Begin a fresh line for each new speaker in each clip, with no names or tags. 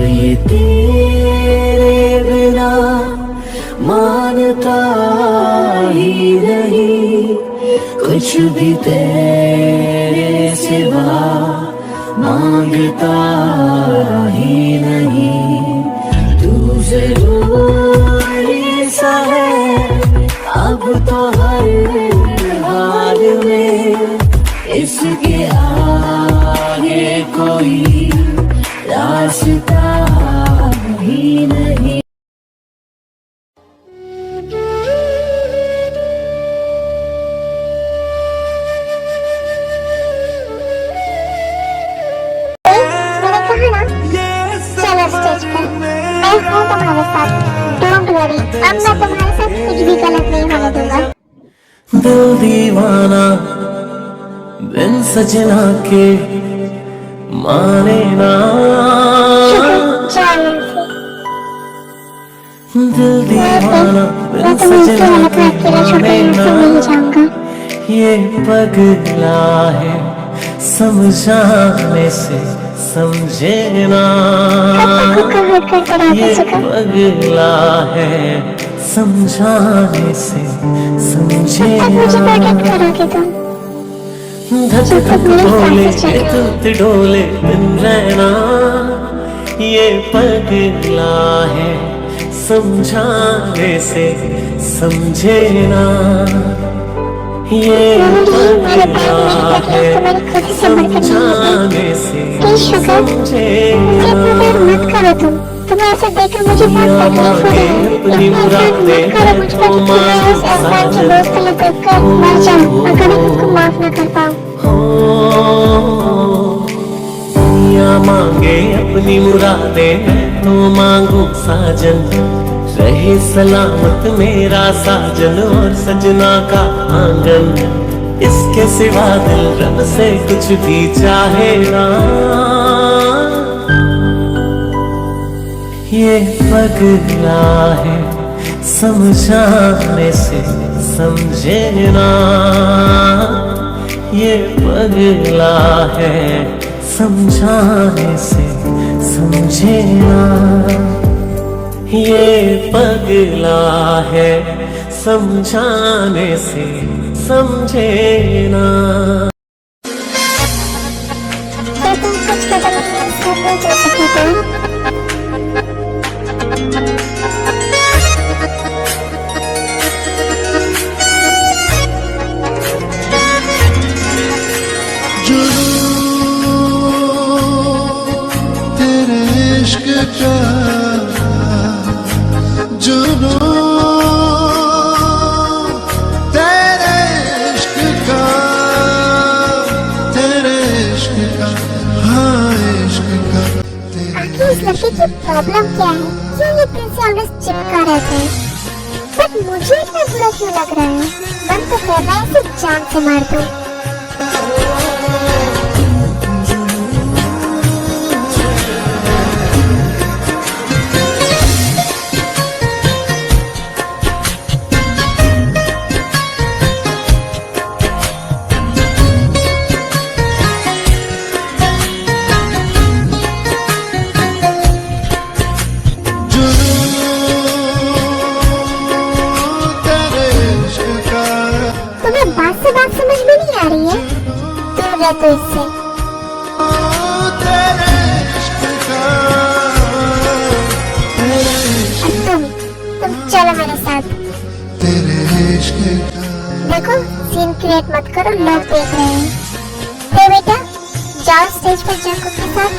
ये तेरे बिना मानता ही नहीं, कुछ भी तेरे सिवा मांगता ही नहीं। तू जरूरी सा है अब तो हर हाल में, इसके आगे कोई रास्ता ही नहीं।
चलो स्टेज पर, मैं हूँ तुम्हारे साथ, डोंट वरी, अब मैं तुम्हारे साथ कुछ भी गलत नहीं होने दूंगा।
दिल दीवाना बिन सजना के माने ना, दिल दीवाना बिन सजना के माने ना, ये पगला है समझाने से समझे ना, ये पगला है समझाने से समझे ना। धक धक बोले तुत डोले बिन रहना, ये पगला है समझाने से समझे ना, ये पगला है समझाने से समझे ना।
मत करो तुम ऐसे देखकर मुझे बहुत तकलीफ हो रही है। करो मुझ पर कि मैं उस एहसान के बोझ तले दबकर मर जाऊं अगर मैं तुमको माफ न कर पाऊं।
दुनिया मांगे अपनी मुरादें, तो मांगू साजन रहे सलामत मेरा साजन और सजना का आंगन, इसके सिवा दिल रब से कुछ भी चाहे ना, ये पगला है समझाने से समझे ना, ये पगला है समझाने से समझे ना, ये पगला है समझाने से समझे ना।
तुम कुछ कदम नहीं चल सकते तुम। इस लड़के की प्रॉब्लम क्या है? क्यों ये प्रिंस ऑलवेज चिपका रहता है? बट मुझे इतना बुरा क्यों लग रहा है? मन तो कर रहा है इसे जान से मार दूं। बात समझ में नहीं आ रही है, दूर रह तो इससे। तुम चलो मेरे साथ। देखो सीन क्रिएट मत करो, लोग देख रहे हैं। हे बेटा जाओ स्टेज पर जंकुक के साथ।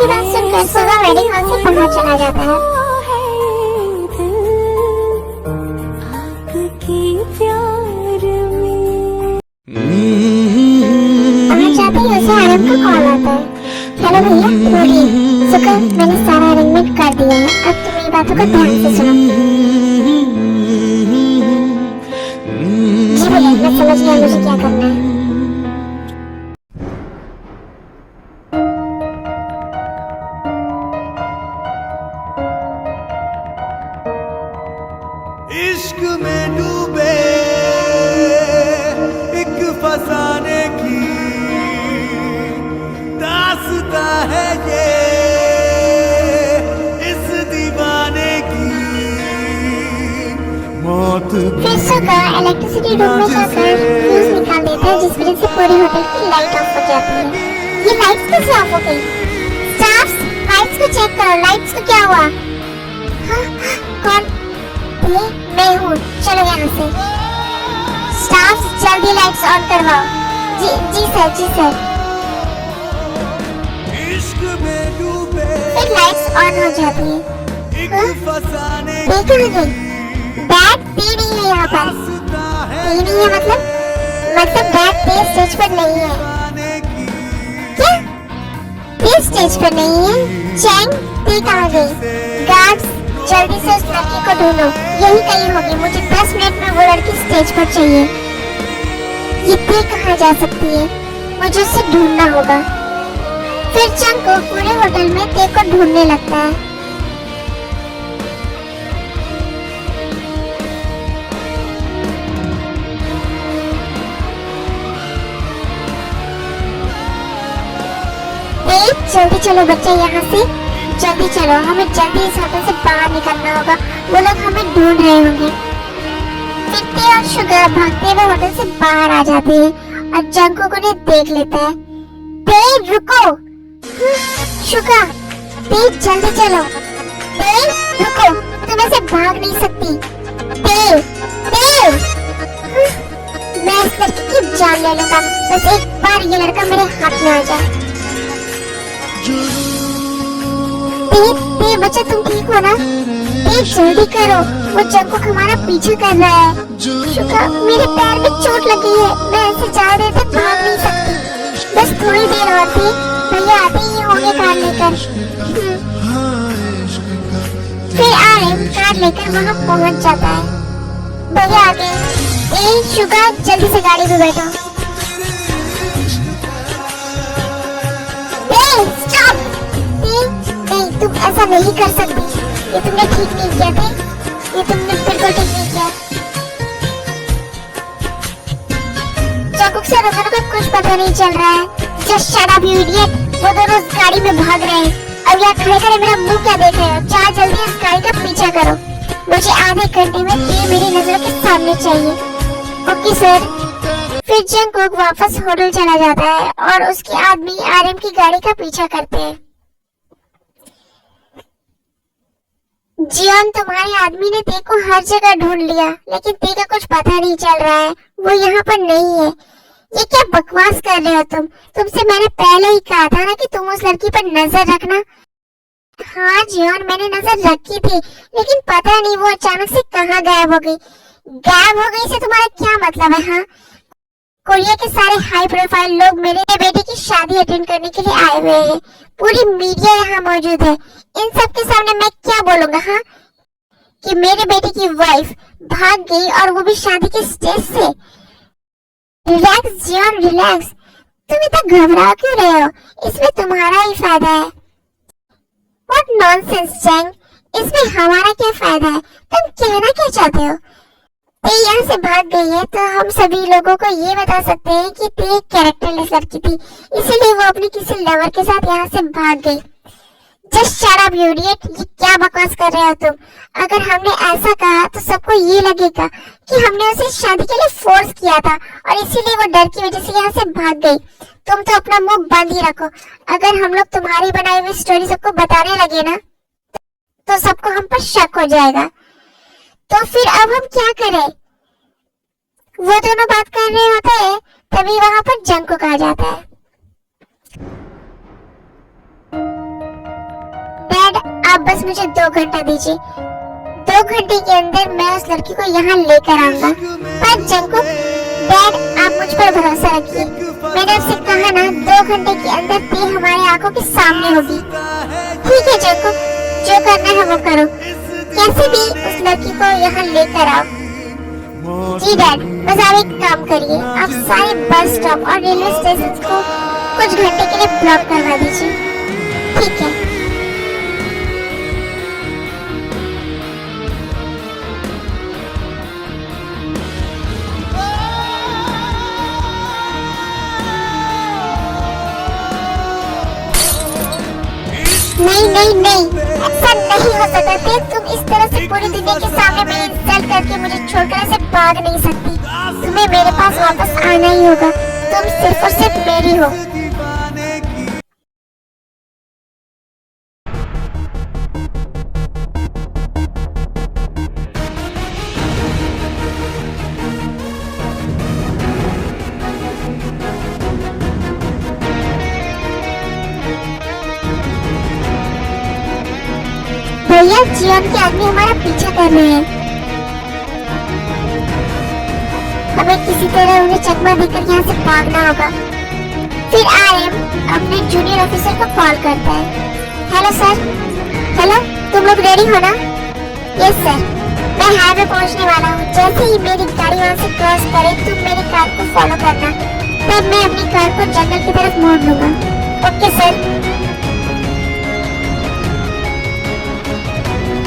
की बात सुनकर सुगा वेडिंग हॉल से बाहर चला जाता है। बाहर जाते ही उसे आरम का कॉल आता है। हेलो भैया, बोलिए। सुगा, मैंने सारा अरेंजमेंट कर दिया है, अब तुम मेरी बातों को ध्यान से सुनो। जी भैया, मैं समझ गया मुझे क्या करना है।
इश्क में डूबे एक फसाने की दास्ता है ये, इस दीवाने की मौत
फिर सुगा इलेक्ट्रिसिटी रूम में जाकर फ्यूज निकाल देता है, जिस वजह से पूरी होटल की लाइट ऑफ हो जाती है। ये लाइट्स कैसे ऑफ हो गई? स्टाफ्स, लाइट्स को चेक करो, लाइट्स को क्या हुआ? हाँ, कौन? ये मैं हूँ, चलो यहाँ से। स्टाफ्स, जल्दी लाइट्स ऑन करवाओ। जी जी सर, जी सर।
इश्क में डूबे
फिर लाइट्स ऑन हो जाती है।
एक फसाने
देखो नहीं, बैग पे नहीं है यहाँ पर।
दास्ता है
पे नहीं है मतलब बैग पे स्टेज पर नहीं है।
की
क्या? ये स्टेज पर नहीं है? चैंग, ते कहाँ गई? गार्ड्स, जल्दी से उस लड़की को ढूंढो, यही कहीं होगी। मुझे 10 मिनट में वो लड़की स्टेज पर चाहिए। ये ते कहाँ जा सकती है? मुझे उसे ढूंढना होगा। फिर चंग को पूरे होटल में ते को ढूंढने लगता है। जल्दी चलो बच्चे, यहाँ से जल्दी चलो, हमें जल्दी इस होटल से बाहर निकलना होगा। वो लोग हमें ढूंढ रहे होंगे। फिर ते और शुगर भागते हुए होटल से बाहर आ जाते हैं और जंगकुक उन्हें देख लेता है। ते रुको, शुगर, ते जल्दी चलो। ते रुको, तुम ऐसे भाग नहीं सकती। ते मैं इस लड़की की जान ले लूंगा, बस एक बार ये लड़का मेरे हाथ में आ जाए। ते बच्चा, तुम ठीक हो ना? जल्दी करो, वो जंगकुक हमारा पीछा कर रहा है। शुका, मेरे पैर में चोट लगी है, मैं ऐसे ज्यादा देर तक भाग नहीं सकती। बस थोड़ी देर और थी, भैया आते ही होंगे कार लेकर। फिर आर्यन कार लेकर वहाँ पहुँच जाता है। भैया आ गए। शुका, जल्दी से गाड़ी में बैठो। स्टॉप! नहीं, तुम ऐसा नहीं कर सकती। ये तुमने ठीक नहीं किया थे, ये तुमने बिल्कुल ठीक नहीं किया। जंगकुक से रोकने को कुछ पता नहीं चल रहा है। Just shut up you idiot! वो दोनों उस गाड़ी में भाग रहे हैं। अब यहाँ खड़े खड़े मेरा मुंह क्या देख रहे हो? चाहे जल्दी इस गाड़ी का पीछा करो। मुझे आधे घंटे में ये मेरी नजरों के सामने चाहिए। Okay sir. फिर जंगकुक वापस होटल चला जाता है और उसके आदमी आर्यन की गाड़ी का पीछा करते हैं। जियोन, तुम्हारे आदमी ने ते को हर जगह ढूंढ लिया, लेकिन ते का कुछ पता नहीं चल रहा है। वो यहाँ पर नहीं है। ये क्या बकवास कर रहे हो तुम? तुमसे मैंने पहले ही कहा था ना कि तुम उस लड़की पर नजर रखना। हाँ जियोन, मैंने नजर रखी थी, लेकिन पता नहीं वो अचानक से कहाँ गायब हो गई। गायब हो गई से तुम्हारा क्या मतलब है? हाँ, कोरिया के सारे हाई प्रोफाइल लोग मेरे बेटे की शादी अटेंड करने के लिए आए हुए हैं। पूरी मीडिया यहाँ मौजूद है। इन सब के सामने मैं क्या बोलूंगा? हाँ, कि मेरे बेटे की वाइफ भाग गई और वो भी शादी के स्टेज से। रिलैक्स जियोन, रिलैक्स। तुम इतना घबरा क्यों रहे हो? इसमें तुम्हारा ही फायदा है। व्हाट नॉनसेंस चैंग, इसमें हमारा क्या फायदा है? तुम कहना क्या चाहते हो? ते यहाँ से भाग गई है तो हम सभी लोगों को ये बता सकते हैं कि ते एक कैरेक्टरलेस लड़की थी, इसीलिए वो अपनी किसी लवर के साथ यहाँ से भाग गई। Just shut up you idiot! ये क्या बकवास कर रहे हो तुम? अगर हमने ऐसा कहा तो सबको ये लगेगा कि हमने उसे शादी के लिए फोर्स किया था और इसीलिए वो डर की वजह से यहाँ से भाग गई। तुम तो अपना मुंह बंद ही रखो। अगर हम लोग तुम्हारी बनाई हुई स्टोरी सबको बताने लगे ना, तो सबको हम पर शक हो जाएगा। तो फिर अब हम क्या करें? वो दोनों बात कर रहे होते हैं, तभी वहां पर जंगकुक आ जाता है। बस मुझे 2 घंटा दीजिए। 2 घंटे के अंदर मैं उस लड़की को यहाँ लेकर आऊंगा। पर जंकुक, डैड आप मुझ पर भरोसा रखिए। मैंने आपसे कहा ना 2 घंटे के अंदर ती हमारी आंखों के सामने होगी। ठीक है जंकुक, जो करना है वो करो। कैसे भी उस लड़की को यहाँ लेकर आओ। जी डैड, बस आप एक काम करिए, आप सारे बस स्टॉप और रेलवे स्टेशन को कुछ घंटे के लिए ब्लॉक करवा दीजिए। ठीक है। नहीं नहीं नहीं, ऐसा नहीं हो सकता थे। तुम इस तरह से पूरी दुनिया के सामने मेरी इंसल्ट करके मुझे छोड़कर ऐसे भाग नहीं सकती। तुम्हें मेरे पास वापस आना ही होगा। तुम सिर्फ और सिर्फ मेरी हो।
दीवाने की
भैया जियोन के आदमी हमारा पीछा कर रहे हैं। हमें किसी तरह उन्हें चकमा देकर यहाँ से भागना होगा। फिर आरएम अपने जूनियर ऑफिसर को कॉल करता है। Hello sir. हेलो, तुम लोग रेडी हो ना? यस सर, मैं हाईवे पहुँचने वाला हूँ। जैसे ही मेरी गाड़ी वहाँ से क्रॉस करे तुम मेरी कार को फॉलो करना। तब मैं अपनी कार को जंगल की तरफ मोड़ लूंगा। Okay sir.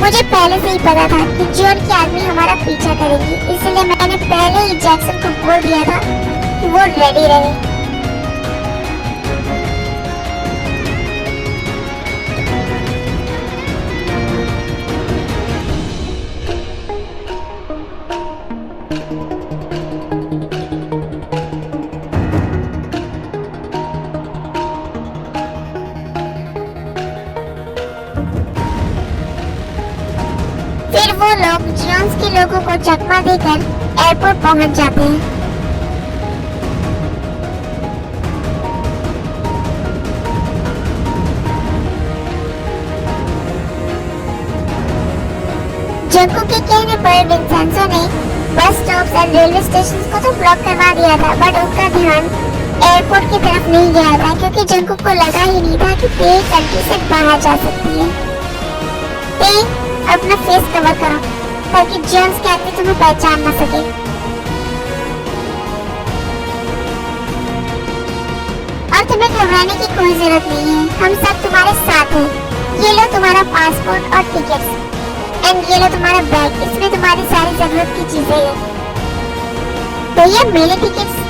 मुझे पहले से ही पता था कि जियोन के आदमी हमारा पीछा करेंगे, इसलिए मैंने पहले ही जैक्सन को बोल दिया था कि वो रेडी रहे। फिर वो लोग जियोन्स के लोगों को चकमा देकर एयरपोर्ट पहुंच जाते हैं। जंकुक के कहने पर विंसेंटो ने बस स्टॉप्स और रेलवे स्टेशन को तो ब्लॉक करवा दिया था, बट उनका ध्यान एयरपोर्ट की तरफ नहीं गया था क्योंकि जंकुक को लगा ही नहीं था कि ते कंट्री से बाहर जा सकती है। ते अपना फेस कवर करो ताकि जियोन्स के आदमी तुम्हें पहचान ना सके। और तुम्हें घबराने की कोई जरूरत नहीं है, हम सब तुम्हारे साथ हैं। ये लो तुम्हारा पासपोर्ट और टिकट्स एंड ये लो तुम्हारा बैग, इसमें तुम्हारी सारी जरूरत की चीजें हैं। भैया मेरे टिकट्स